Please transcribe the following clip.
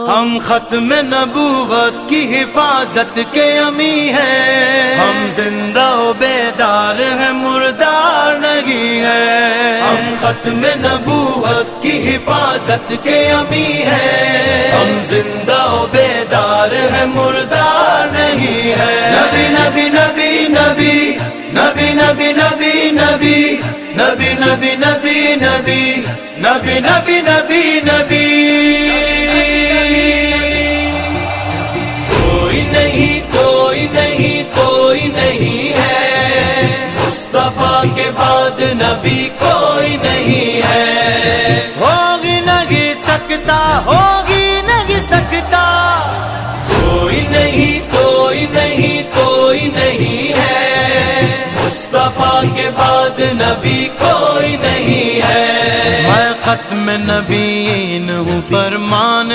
ہم ختم نبوت کی حفاظت کے امی ہیں، ہم زندہ و بیدار ہیں مردار نہیں ہے، ہم ختم نبوت کی حفاظت کے امی ہیں، ہم زندہ و بیدار ہیں مردار نہیں ہے۔ نبی نبی نبی نبی نبی نبی نبی نبی نبی نبی نبی نبی نبی نبی نبی نبی کوئی نہیں کوئی نہیں کوئی نہیں ہے، مصطفیٰ کے بعد نبی کوئی نہیں ہے، ہوگی نہیں سکتا ہوگی نہیں سکتا، کوئی نہیں کوئی نہیں کوئی نہیں ہے، مصطفیٰ کے بعد نبی کوئی نہیں ہے۔ میں ختم نبیین ہوں، فرمان